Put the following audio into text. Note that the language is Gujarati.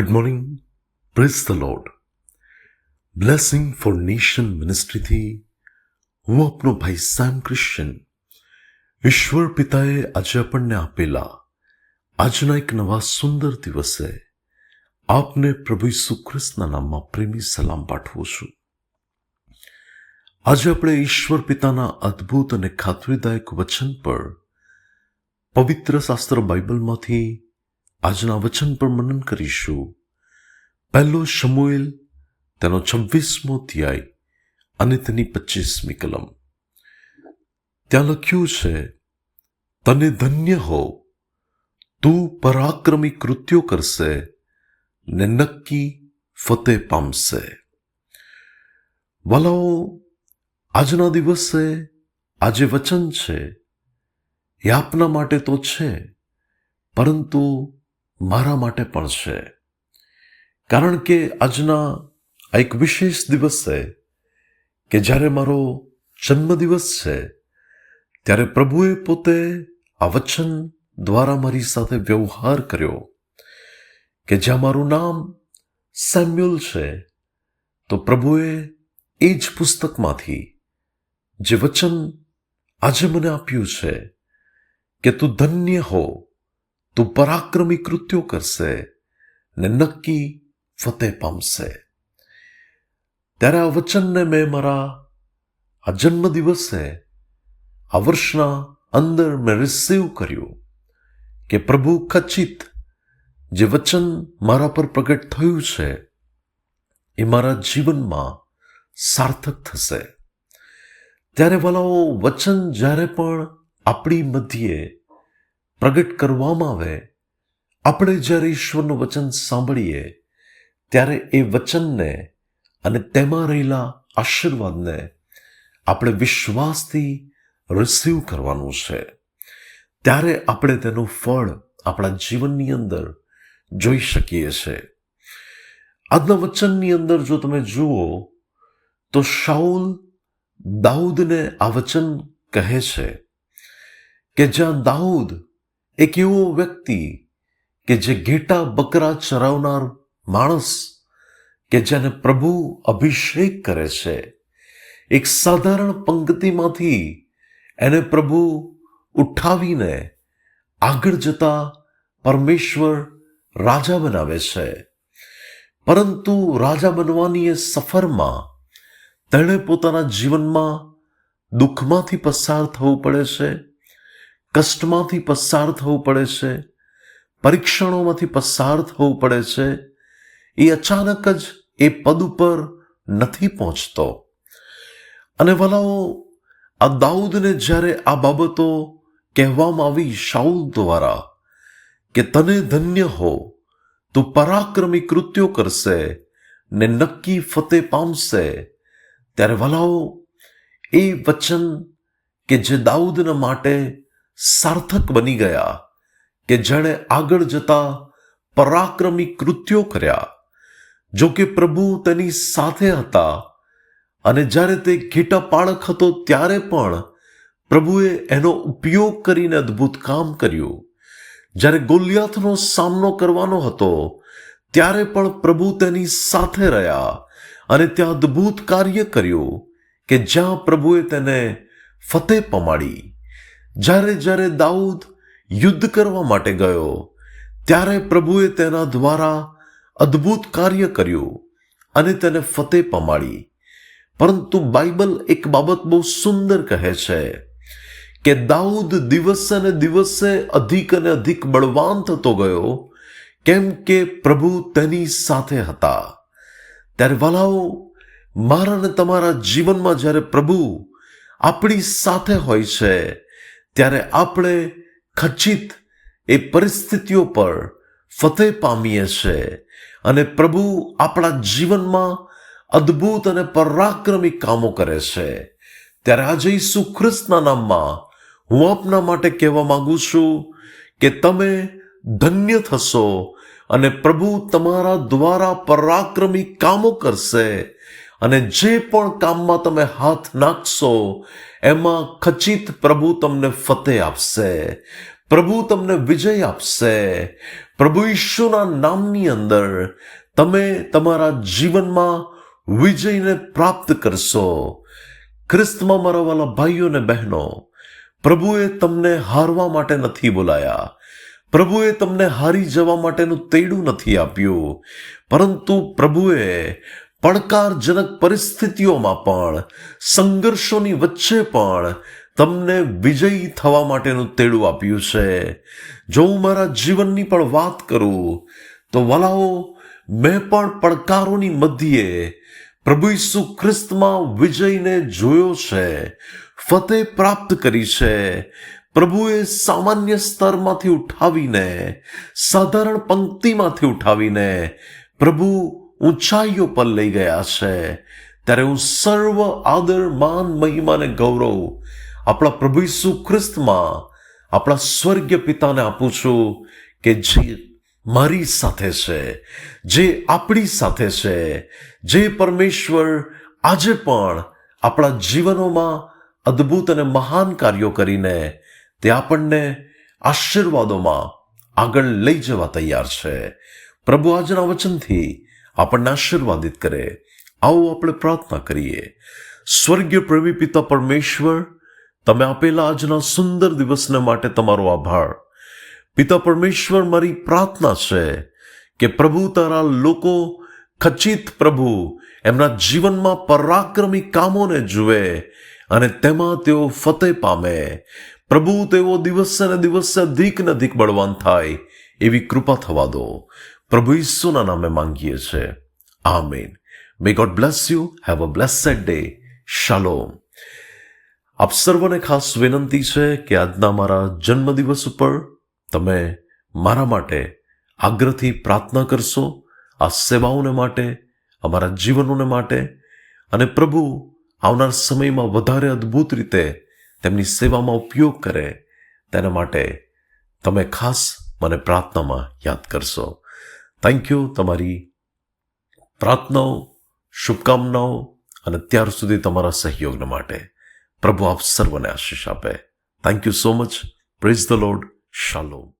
Good morning, praise the Lord. Blessing for nation મિનિસ્ટ્રીથી હું આપનો ભાઈ સેમ ક્રિશ્ચન. ઈશ્વર પિતાએ આજે આપણને આપેલા આજના એક નવા સુંદર દિવસે આપને પ્રભુ ઈસુ ખ્રિસ્તના નામમાં પ્રેમી સલામ પાઠવું છું. આજે આપણે ઈશ્વર પિતાના અદ્ભુત અને ખાતરીદાયક વચન પર પવિત્ર શાસ્ત્ર બાઇબલમાંથી આજના વચન પર મનન કરીશું. પહેલો શમુએલ તેનો 26મો અધ્યાય અને તેની 25મી કલમ. ત્યાં લખ્યું છે, તને ધન્ય હો, તું પરાક્રમી કૃત્યો કરશે ને નક્કી ફતેહ પામશે. વાલાઓ, આજના દિવસે આ જે વચન છે એ આપના માટે તો છે, પરંતુ મારા માટે પણ છે. કારણ કે આજના આ એક વિશેષ દિવસે કે જ્યારે મારો જન્મદિવસ છે, ત્યારે પ્રભુએ પોતે આ વચન દ્વારા મારી સાથે વ્યવહાર કર્યો કે જ્યાં મારું નામ સેમ્યુઅલ છે, તો પ્રભુએ એ જ પુસ્તકમાંથી જે વચન આજે મને આપ્યું છે કે તું ધન્ય હો, તું પરાક્રમી કૃત્યો કરશે ને નક્કી ફતેહ પામશે. ત્યારે આ વચનને મેં મારા આ જન્મદિવસે આ વર્ષના અંદર મેં રિસીવ કર્યું કે પ્રભુ ખચિત જે વચન મારા પર પ્રગટ થયું છે એ મારા જીવનમાં સાર્થક થશે. ત્યારે વાલાઓ, વચન જ્યારે પણ આપણી મધ્યે પ્રગટ કરવામાં આવે, આપણે જ્યારે ઈશ્વરનું વચન સાંભળીએ ત્યારે એ વચનને અને તેમાં રહેલા આશીર્વાદને આપણે વિશ્વાસથી રિસીવ કરવાનું છે. ત્યારે આપણે તેનું ફળ આપણા જીવનની અંદર જોઈ શકીએ છીએ. આજના વચનની અંદર જો તમે જુઓ તો શાઉલ દાઉદને આ વચન કહે છે કે જ્યાં દાઉદ એક એવો વ્યક્તિ કે જે ઘેટા બકરા ચરાવનાર માણસ કે જેને પ્રભુ અભિષેક કરે છે, એક સાધારણ પંક્તિમાંથી એને પ્રભુ ઉઠાવીને આગળ જતા પરમેશ્વર રાજા બનાવે છે. પરંતુ રાજા બનવાની એ સફરમાં તેણે પોતાના જીવનમાં દુઃખમાંથી પસાર થવું પડે છે, કષ્ટમાંથી પસાર થવું પડે છે, પરીક્ષણોમાંથી પસાર થવું પડે છે. એ અચાનક જ એ પદ ઉપર નથી પહોંચતો. અને વલાઓ, આ દાઉદને જ્યારે આ બાબતો કહેવામાં આવી શાઉલ દ્વારા કે તને ધન્ય હો, તું પરાક્રમી કૃત્યો કરશે ને નક્કી ફતેહ પામશે, ત્યારે વલાઓ, એ વચન કે જે દાઉદના માટે સાર્થક બની ગયા, કે જેણે આગળ જતા પરાક્રમી કૃત્યો કર્યા. જો કે પ્રભુ તેની સાથે હતા અને જ્યારે તે ઘેટા પાળક હતો ત્યારે પણ પ્રભુએ એનો ઉપયોગ કરીને અદ્ભુત કામ કર્યું. જ્યારે ગોલિયાથનો સામનો કરવાનો હતો ત્યારે પણ પ્રભુ તેની સાથે રહ્યા અને ત્યાં અદ્ભુત કાર્ય કર્યું કે જ્યાં પ્રભુએ તેને ફતેહ પમાડી. જ્યારે દાઉદ યુદ્ધ કરવા માટે ગયો ત્યારે પ્રભુએ તેના દ્વારા અદ્ભુત કાર્ય કર્યું અને તેને ફતેહ પમાડી. પરંતુ બાઇબલ એક બાબત બહુ સુંદર કહે છે કે દાઉદ દિવસે ને દિવસે અધિક અને અધિક બળવાન થતો ગયો, કેમ કે પ્રભુ તેની સાથે હતા. ત્યારે વાલાઓ, મારા અને તમારા જીવનમાં જ્યારે પ્રભુ આપણી સાથે હોય છે ત્યારે આપણે ખચિત એ પરિસ્થિતિઓ પર ફતેહ પામીએ છીએ અને પ્રભુ આપણા જીવનમાં અદ્ભુત અને પરાક્રમી કામો કરે છે. ત્યારે આજે ઈસુ ખ્રિસ્તના નામમાં હું આપના માટે કહેવા માંગુ છું કે તમે ધન્ય થશો અને પ્રભુ તમારા દ્વારા પરાક્રમી કામો કરશે અને જે પણ કામમાં તમે હાથ નાખશો એમાં ખચિત પ્રભુ તમને ફતેહ આપશે. પ્રભુ તમને વિજય આપશે. પ્રભુ ઈશુના નામની અંદર તમે તમારા જીવનમાં વિજયને પ્રાપ્ત કરશો. ખ્રિસ્તમાં મારા વાલા ભાઈઓ અને બહેનો, પ્રભુએ તમને હારવા માટે નથી બોલાયા. પ્રભુએ તમને હારી જવા માટેનું તેડું નથી આપ્યું, પરંતુ પ્રભુએ પડકારજનક પરિસ્થિતિઓમાં પણ, સંઘર્ષોની વચ્ચે પણ તમને વિજયી થવા માટેનું તેડું આપ્યું છે. જો હું મારા જીવનની પણ વાત કરું તો વાલાઓ, મેં પણ પડકારોની મધ્યે પ્રભુ ઈસુ ખ્રિસ્તમાં વિજયને જોયો છે, ફતેહ પ્રાપ્ત કરી છે. પ્રભુએ સામાન્ય સ્તરમાંથી ઉઠાવીને, સાધારણ પંક્તિમાંથી ઉઠાવીને પ્રભુ ઊંચાઈઓ પર લઈ ગયા છે. ત્યારે હું સર્વ આદર, માન, મહિમા અને ગૌરવ આપણા પ્રભુ ઈસુ ખ્રિસ્તમાં આપણા સ્વર્ગીય પિતાને આપું છું, કે જે મારી સાથે છે, જે આપણી સાથે છે, જે પરમેશ્વર આજે પણ આપણા જીવનોમાં અદ્ભુત અને મહાન કાર્યો કરીને તે આપણને આશીર્વાદોમાં આગળ લઈ જવા તૈયાર છે. પ્રભુ આજના વચનથી આપણને આશીર્વાદિત કરે. આવો આપણે પ્રાર્થના કરીએ. સ્વર્ગીય પ્રેમી પિતા પરમેશ્વર, તમે આપેલા આજના સુંદર દિવસને માટે તમારો આભાર. પિતા પરમેશ્વર, મારી પ્રાર્થના છે કે પ્રભુ તારા લોકો ખચિત પ્રભુ એમના જીવનમાં પરાક્રમી કામોને જુએ અને તેમાં તેઓ ફતેહ પામે. પ્રભુ, તેઓ દિવસે ને દિવસે અધિક ને અધિક બળવાન થાય એવી કૃપા થવા દો. પ્રભુ ઈસુના નામે માંગીએ છે. આમીન. May God bless you. Have a blessed day. શાલોમ. આપ સર્વને ખાસ વિનંતી છે કે આજના મારા જન્મદિવસ ઉપર તમે મારા માટે આગ્રહથી પ્રાર્થના કરશો, આ સેવાઓને માટે, અમારા જીવનોને માટે, અને પ્રભુ આવનાર સમયમાં વધારે અદ્ભુત રીતે તેમની સેવામાં ઉપયોગ કરે તેના માટે તમે ખાસ મને પ્રાર્થનામાં યાદ કરશો. થેન્ક યુ તમારી પ્રાર્થનાઓ, શુભકામનાઓ અને ત્યાર સુધી તમારા સહયોગને માટે. પ્રભુ આપ સર્વને આશીષ આપે. Thank you so much. Praise the lord. શાલોમ.